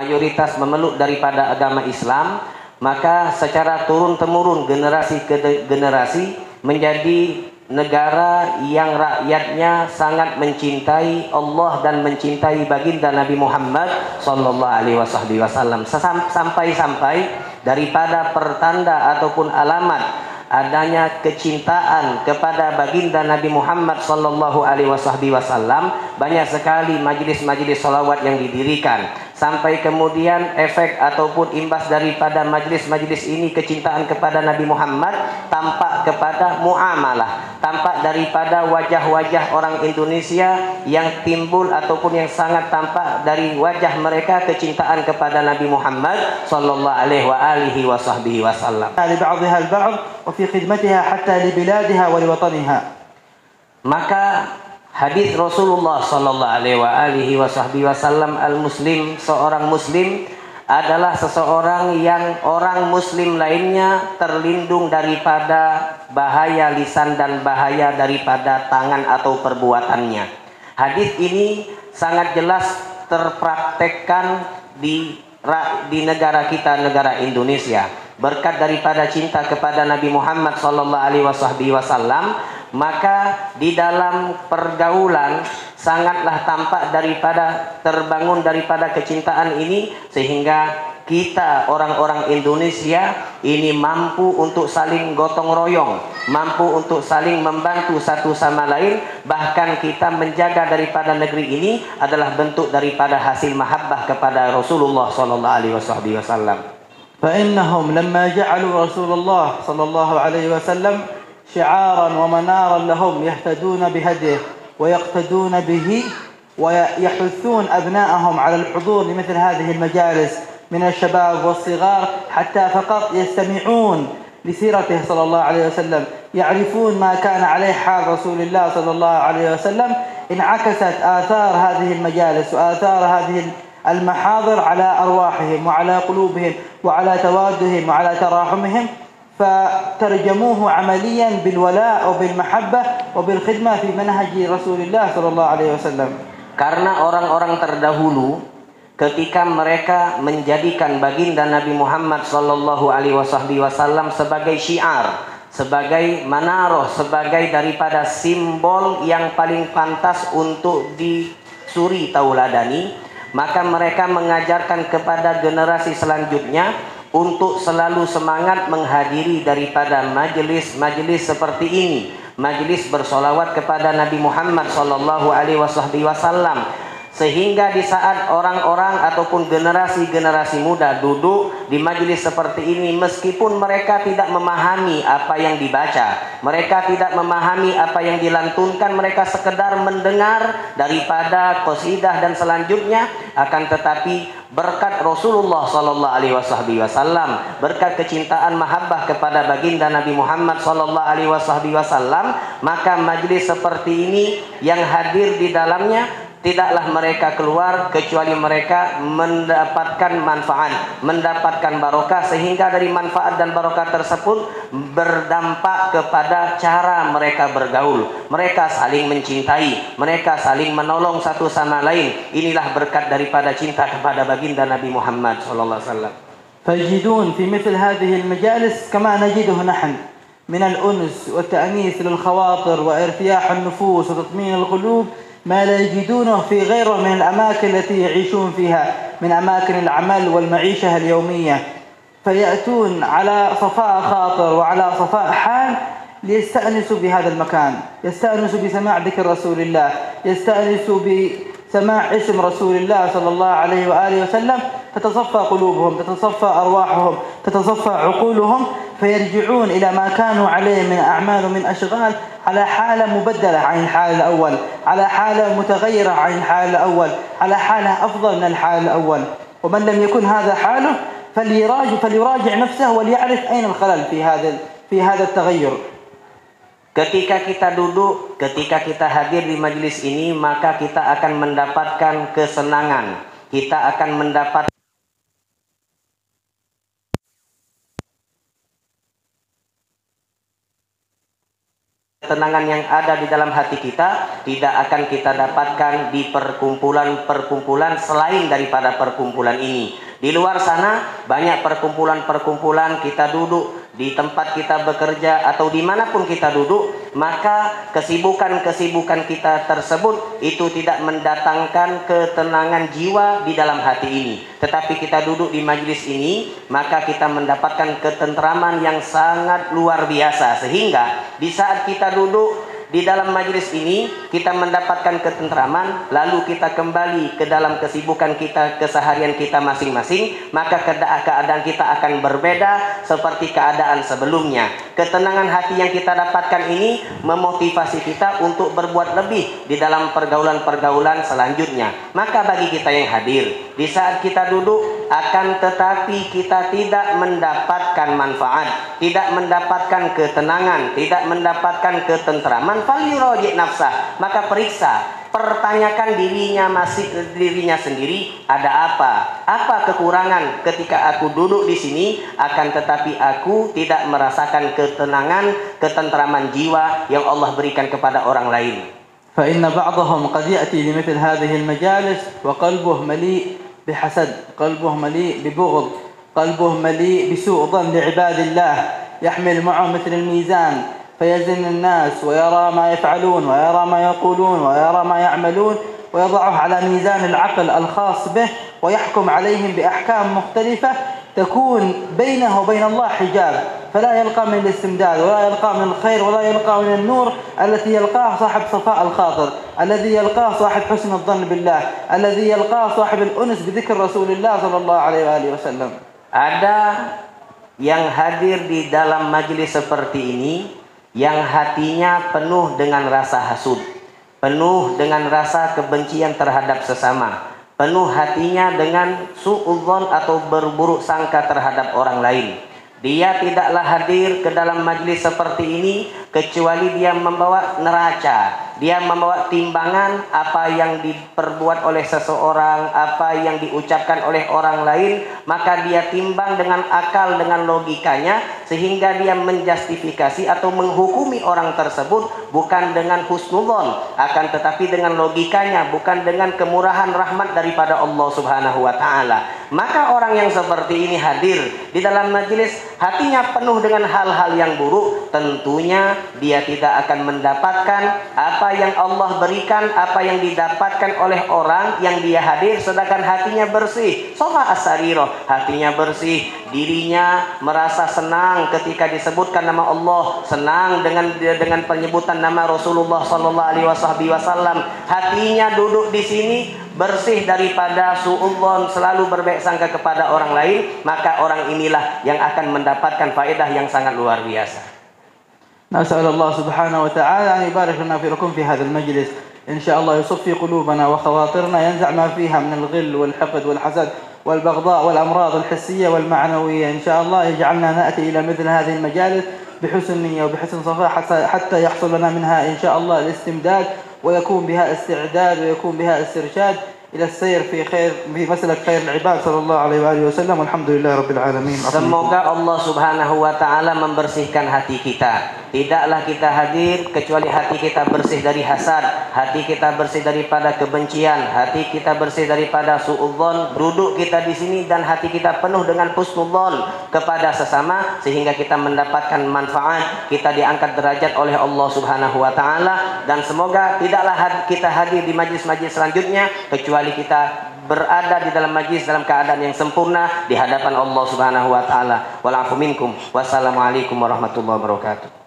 mayoritas memeluk daripada agama Islam, maka secara turun-temurun generasi ke generasi menjadi negara yang rakyatnya sangat mencintai Allah dan mencintai baginda Nabi Muhammad sallallahu alaihi wasallam, sampai-sampai daripada pertanda ataupun alamat adanya kecintaan kepada baginda Nabi Muhammad sallallahu alaihi wasallam, banyak sekali majlis-majlis salawat yang didirikan, sampai kemudian efek ataupun imbas daripada majlis-majlis ini, kecintaan kepada Nabi Muhammad tampak kepada muamalah, tampak daripada wajah-wajah orang Indonesia yang timbul ataupun yang sangat tampak dari wajah mereka kecintaan kepada Nabi Muhammad sallallahu alaihi wasallam. في خدمتها حتى لبلادها ولوطنها. Maka hadis Rasulullah sallallahu alaihi wasallam, al-muslim, seorang muslim adalah seseorang yang orang muslim lainnya terlindung daripada bahaya lisan dan bahaya daripada tangan atau perbuatannya. Hadis ini sangat jelas terpraktekkan di negara kita, negara Indonesia. Berkat daripada cinta kepada Nabi Muhammad sallallahu alaihi wasallam, maka di dalam pergaulan sangatlah tampak daripada terbangun daripada kecintaan ini, sehingga kita orang-orang Indonesia ini mampu untuk saling gotong royong, mampu untuk saling membantu satu sama lain. Bahkan kita menjaga daripada negeri ini adalah bentuk daripada hasil mahabbah kepada Rasulullah sallallahu alaihi wasallam. فإنهم لما جعلوا رسول الله صلى الله عليه وسلم شعارا ومنارا لهم يهتدون بهديه ويقتدون به ويحثون أبنائهم على الحضور لمثل هذه المجالس من الشباب والصغار حتى فقط يستمعون لسيرته صلى الله عليه وسلم، يعرفون ما كان عليه حال رسول الله صلى الله عليه وسلم. انعكست آثار هذه المجالس وآثار هذه المحاضر على أرواحهم وعلى قلوبهم وعلى توادهم وعلى تراحمهم، فترجموه عمليا بالولاء وبالمحبة وبالخدمة في منهج رسول الله صلى الله عليه وسلم. Karena orang-orang terdahulu ketika mereka menjadikan baginda Nabi Muhammad sallallahu alaihi wasallam sebagai syiar, sebagai manaroh, sebagai daripada simbol yang paling pantas untuk disuri tauladani, maka mereka mengajarkan kepada generasi selanjutnya untuk selalu semangat menghadiri daripada majelis-majelis seperti ini, majelis bersolawat kepada Nabi Muhammad sallallahu alaihi wasallam, sehingga di saat orang-orang ataupun generasi-generasi muda duduk di majelis seperti ini, meskipun mereka tidak memahami apa yang dibaca, mereka tidak memahami apa yang dilantunkan, mereka sekedar mendengar daripada qasidah dan selanjutnya, akan tetapi berkat Rasulullah sallallahu alaihi wasallam, berkat kecintaan mahabbah kepada baginda Nabi Muhammad sallallahu alaihi wasallam, maka majelis seperti ini yang hadir di dalamnya tidaklah mereka keluar kecuali mereka mendapatkan manfaat, mendapatkan barokah, sehingga dari manfaat dan barokah tersebut berdampak kepada cara mereka bergaul. Mereka saling mencintai, mereka saling menolong satu sama lain. Inilah berkat daripada cinta kepada baginda Nabi Muhammad sallallahu alaihi wasallam. فيجدون في مثل هذه المجالس كما نجده نحن من الأنس والتأنيس للخواطر وارتياح النفوس وتطمين القلوب ما لا يجدونه في غيره من الأماكن التي يعيشون فيها من أماكن العمل والمعيشة اليومية، فيأتون على صفاء خاطر وعلى صفاء حال ليستأنسوا بهذا المكان، يستأنسوا بسماع ذكر رسول الله، يستأنسوا بسماع اسم رسول الله صلى الله عليه وآله وسلم، تتصفى قلوبهم، تتصفى أرواحهم، تتصفى عقولهم، فيرجعون إلى ما كانوا عليه من أعمال ومن أشغال على حالة مبدلة عن الحال الأول، على حالة متغيرة عن الحال الأول، على حالة أفضل من الحال الأول. ومن لم يكن هذا حاله فليراجع نفسه وليعرف أين الخلل في هذا التغير. Ketika kita duduk, ketika kita hadir di majelis ini, maka kita akan mendapatkan kesenangan, kita akan mendapat ketenangan yang ada di dalam hati kita tidak akan kita dapatkan di perkumpulan-perkumpulan selain daripada perkumpulan ini. Di luar sana banyak perkumpulan-perkumpulan, kita duduk di tempat kita bekerja atau dimanapun kita duduk, maka kesibukan-kesibukan kita tersebut itu tidak mendatangkan ketenangan jiwa di dalam hati ini. Tetapi kita duduk di majlis ini, maka kita mendapatkan ketentraman yang sangat luar biasa, sehingga di saat kita duduk di dalam majlis ini kita mendapatkan ketentraman, lalu kita kembali ke dalam kesibukan kita, keseharian kita masing-masing, maka keadaan kita akan berbeda seperti keadaan sebelumnya. Ketenangan hati yang kita dapatkan ini memotivasi kita untuk berbuat lebih di dalam pergaulan-pergaulan selanjutnya. Maka bagi kita yang hadir, di saat kita duduk akan tetapi kita tidak mendapatkan manfaat, tidak mendapatkan ketenangan, tidak mendapatkan ketentraman, falyuraji nafsah, maka periksa, pertanyakan dirinya sendiri, ada apa kekurangan ketika aku duduk di sini, akan tetapi aku tidak merasakan ketenangan, ketentraman jiwa yang Allah berikan kepada orang lain. فإن بعضهم قد يأتي لمثل هذه المجالس وقلبه مليء بحسد، قلبه مليء ببغض، قلبه مليء بسوء ظن لعباد الله، يحمل معه مثل الميزان فيزن الناس ويرى ما يفعلون ويرى ما يقولون ويرى ما يعملون ويضعه على ميزان العقل الخاص به ويحكم عليهم بأحكام مختلفة تكون بينه وبين الله حجاب، فلا يلقى من الاستمداد ولا يلقى من الخير ولا يلقى من النور التي يلقاه صاحب صفاء الخاطر، الذي يلقاه صاحب حسن الظن بالله، الذي يلقاه صاحب الأنس بذكر رسول الله صلى الله عليه وآله وسلم. Ada yang hadir di dalam majelis seperti ini yang hatinya penuh dengan rasa hasud, penuh dengan rasa kebencian terhadap sesama, penuh hatinya dengan suudzon atau berburuk sangka terhadap orang lain. Dia tidaklah hadir ke dalam majlis seperti ini kecuali dia membawa neraca, dia membawa timbangan apa yang diperbuat oleh seseorang, apa yang diucapkan oleh orang lain, maka dia timbang dengan akal, dengan logikanya, sehingga dia menjustifikasi atau menghukumi orang tersebut bukan dengan husnudzon, akan tetapi dengan logikanya, bukan dengan kemurahan rahmat daripada Allah Subhanahu wa taala. Maka orang yang seperti ini hadir di dalam majelis, hatinya penuh dengan hal-hal yang buruk, tentunya dia tidak akan mendapatkan apa yang Allah berikan, apa yang didapatkan oleh orang yang dia hadir sedangkan hatinya bersih. Sofa as-sariro, hatinya bersih, dirinya merasa senang ketika disebutkan nama Allah, senang dengan penyebutan nama Rasulullah sallallahu alaihi wasallam. Hatinya duduk di sini bersih daripada suudzon, selalu berbaik sangka kepada orang lain, maka orang inilah yang akan mendapatkan faedah yang sangat luar biasa. نسأل الله سبحانه وتعالى أن يبارك لنا فيكم في هذا المجلس، إن شاء الله يصفي قلوبنا وخواطرنا، ينزع ما فيها من الغل والحقد والحسد والبغضاء والأمراض الحسية والمعنوية، إن شاء الله يجعلنا نأتي إلى مثل هذه المجالس بحسن نية وبحسن صفاء حتى يحصل لنا منها إن شاء الله الاستمداد، ويكون بها استعداد ويكون بها استرشاد إلى السير في مسلك خير العباد صلى الله عليه وآله وسلم، والحمد لله رب العالمين. Semoga Allah Subhanahu wa taala membersihkan hati kita. Tidaklah kita hadir kecuali hati kita bersih dari hasad, hati kita bersih daripada kebencian, hati kita bersih daripada suudzon. Duduk kita di sini dan hati kita penuh dengan husnudzon kepada sesama, sehingga kita mendapatkan manfaat, kita diangkat derajat oleh Allah Subhanahu wa taala. Dan semoga tidaklah kita hadir di majlis-majlis selanjutnya kecuali kita berada di dalam majlis dalam keadaan yang sempurna di hadapan Allah Subhanahu wa taala. Wal afu minkum. Wassalamualaikum warahmatullahi wabarakatuh.